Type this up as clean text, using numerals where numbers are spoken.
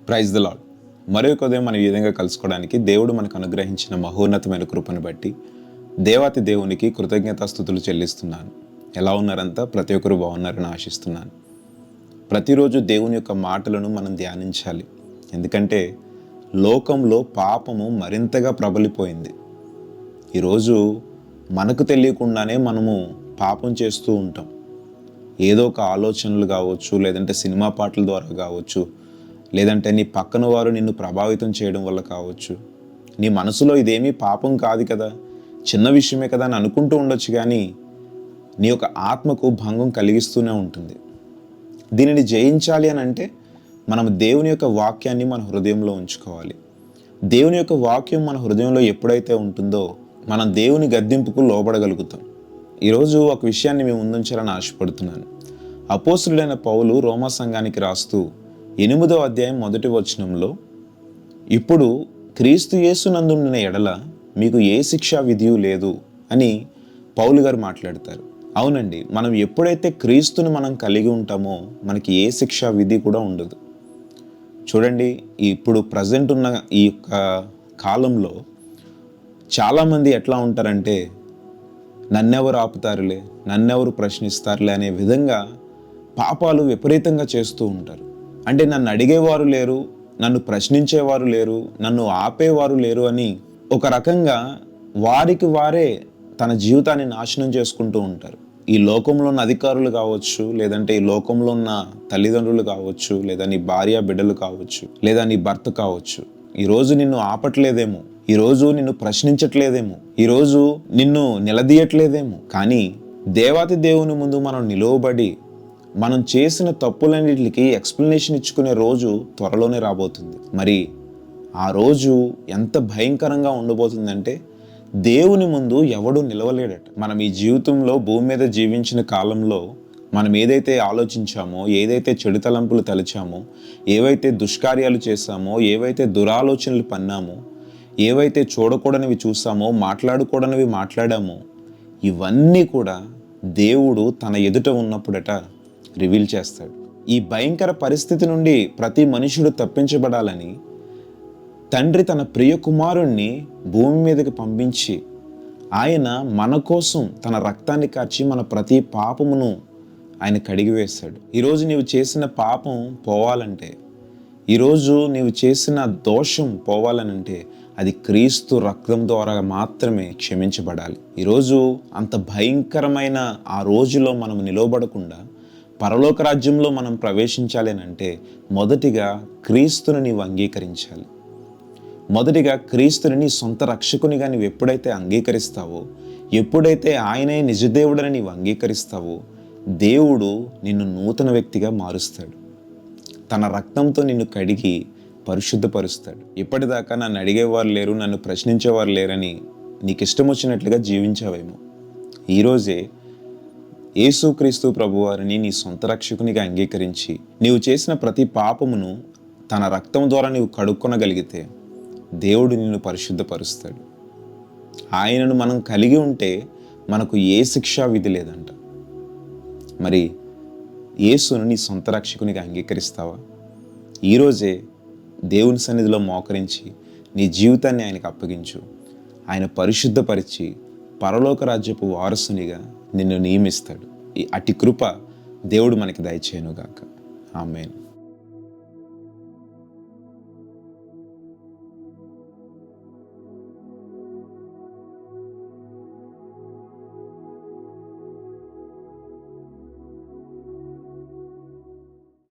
Praise the lord. మరి ఒక ఉదయం మనం ఈ విధంగా కలుసుకోవడానికి దేవుడు మనకు అనుగ్రహించిన మహోన్నతమైన కృపను బట్టి దేవాతి దేవునికి కృతజ్ఞతాస్తుతులు చెల్లిస్తున్నాను. ఎలా ఉన్నారంతా? ప్రతి ఒక్కరు బాగున్నారని ఆశిస్తున్నాను. ప్రతిరోజు దేవుని యొక్క మాటలను మనం ధ్యానించాలి. ఎందుకంటే లోకంలో పాపము మరింతగా ప్రబలిపోయింది. ఈరోజు మనకు తెలియకుండానే మనము పాపం చేస్తూ ఉంటాం. ఏదో ఒక ఆలోచనలు కావచ్చు, లేదంటే సినిమా పాటల ద్వారా కావచ్చు, లేదంటే నీ పక్కన వారు నిన్ను ప్రభావితం చేయడం వల్ల కావచ్చు. నీ మనసులో ఇదేమీ పాపం కాదు కదా, చిన్న విషయమే కదా అని అనుకుంటూ ఉండొచ్చు, కానీ నీ యొక్క ఆత్మకు భంగం కలిగిస్తూనే ఉంటుంది. దీనిని జయించాలి అని అంటే మనం దేవుని యొక్క వాక్యాన్ని మన హృదయంలో ఉంచుకోవాలి. దేవుని యొక్క వాక్యం మన హృదయంలో ఎప్పుడైతే ఉంటుందో మనం దేవుని గద్దింపుకు లోబడగలుగుతాం. ఈరోజు ఒక విషయాన్ని మేము ముందుంచాలని ఆశపడుతున్నాను. అపోస్తలుడైన పౌలు రోమా సంఘానికి రాస్తూ 8వ అధ్యాయం 1వ వచనంలో, ఇప్పుడు క్రీస్తు యేసునందుండిన ఎడల మీకు ఏ శిక్షా విధియు లేదు అని పౌలు గారు మాట్లాడతారు. అవునండి, మనం ఎప్పుడైతే క్రీస్తుని మనం కలిగి ఉంటామో మనకి ఏ శిక్షా విధి కూడా ఉండదు. చూడండి, ఇప్పుడు ప్రజెంట్ ఉన్న ఈ యొక్క కాలంలో చాలామంది ఎట్లా ఉంటారంటే, నన్నెవరు ఆపుతారులే, నన్నెవరు ప్రశ్నిస్తారులే అనే విధంగా పాపాలు విపరీతంగా చేస్తూ ఉంటారు. అంటే నన్ను అడిగేవారు లేరు, నన్ను ప్రశ్నించేవారు లేరు, నన్ను ఆపేవారు లేరు అని ఒక రకంగా వారికి వారే తన జీవితాన్ని నాశనం చేసుకుంటూ ఉంటారు. ఈ లోకంలో ఉన్న అధికారులు కావచ్చు, లేదంటే ఈ లోకంలో ఉన్న తల్లిదండ్రులు కావచ్చు, లేదా నీ భార్య బిడ్డలు కావచ్చు, లేదా నీ భర్త కావచ్చు, ఈరోజు నిన్ను ఆపట్లేదేమో, ఈరోజు నిన్ను ప్రశ్నించట్లేదేమో, ఈరోజు నిన్ను నిలదీయట్లేదేమో, కానీ దేవాతి దేవుని ముందు మనం నిలువబడి మనం చేసిన తప్పులన్నిటికి ఎక్స్ప్లెనేషన్ ఇచ్చుకునే రోజు త్వరలోనే రాబోతుంది. మరి ఆ రోజు ఎంత భయంకరంగా ఉండబోతుందంటే దేవుని ముందు ఎవడు నిలవలేడట. మనం ఈ జీవితంలో భూమి మీద జీవించిన కాలంలో మనం ఏదైతే ఆలోచించామో, ఏదైతే చెడు తలంపులు తలిచామో, ఏవైతే దుష్కార్యాలు చేశామో, ఏవైతే దురాలోచనలు పన్నామో, ఏవైతే చూడకూడనివి చూసామో, మాట్లాడకూడనివి మాట్లాడామో, ఇవన్నీ కూడా దేవుడు తన ఎదుట ఉన్నప్పుడట రివీల్ చేస్తాడు. ఈ భయంకర పరిస్థితి నుండి ప్రతి మనుషుడు తప్పించబడాలని తండ్రి తన ప్రియ కుమారుణ్ణి భూమి మీదకి పంపించి ఆయన మన కోసం తన రక్తాన్ని కార్చి మన ప్రతి పాపమును ఆయన కడిగివేశాడు. ఈరోజు నీవు చేసిన పాపం పోవాలంటే, ఈరోజు నీవు చేసిన దోషం పోవాలనంటే అది క్రీస్తు రక్తం ద్వారా మాత్రమే క్షమించబడాలి. ఈరోజు అంత భయంకరమైన ఆ రోజులో మనం నిలవబడకుండా పరలోక రాజ్యంలో మనం ప్రవేశించాలి అంటే మొదటిగా క్రీస్తుని నీవు అంగీకరించాలి. మొదటిగా క్రీస్తుని నీ సొంత రక్షకునిగా నీవు ఎప్పుడైతే అంగీకరిస్తావో, ఎప్పుడైతే ఆయనే నిజదేవుడని నీవు అంగీకరిస్తావో, దేవుడు నిన్ను నూతన వ్యక్తిగా మారుస్తాడు. తన రక్తంతో నిన్ను కడిగి పరిశుద్ధపరుస్తాడు. ఇప్పటిదాకా నన్ను అడిగేవారు లేరు, నన్ను ప్రశ్నించేవారు లేరని నీకు ఇష్టం వచ్చినట్లుగా జీవించావేమో, ఈరోజే యేసుక్రీస్తు ప్రభువారిని నీ సొంత రక్షకునిగా అంగీకరించి నీవు చేసిన ప్రతి పాపమును తన రక్తం ద్వారా నీవు కడుక్కొనగలిగితే దేవుడు నిన్ను పరిశుద్ధపరుస్తాడు. ఆయనను మనం కలిగి ఉంటే మనకు ఏ శిక్షా విధి లేదంట. మరి యేసును నీ సొంత రక్షకునిగా అంగీకరిస్తావా? ఈరోజే దేవుని సన్నిధిలో మోకరించి నీ జీవితాన్ని ఆయనకు అప్పగించు. ఆయన పరిశుద్ధపరిచి పరలోక రాజ్యపు వారసునిగా నిన్ను నియమిస్తాడు. అట్టి కృప దేవుడు మనకి దయచేయునుగాక. ఆమేన్.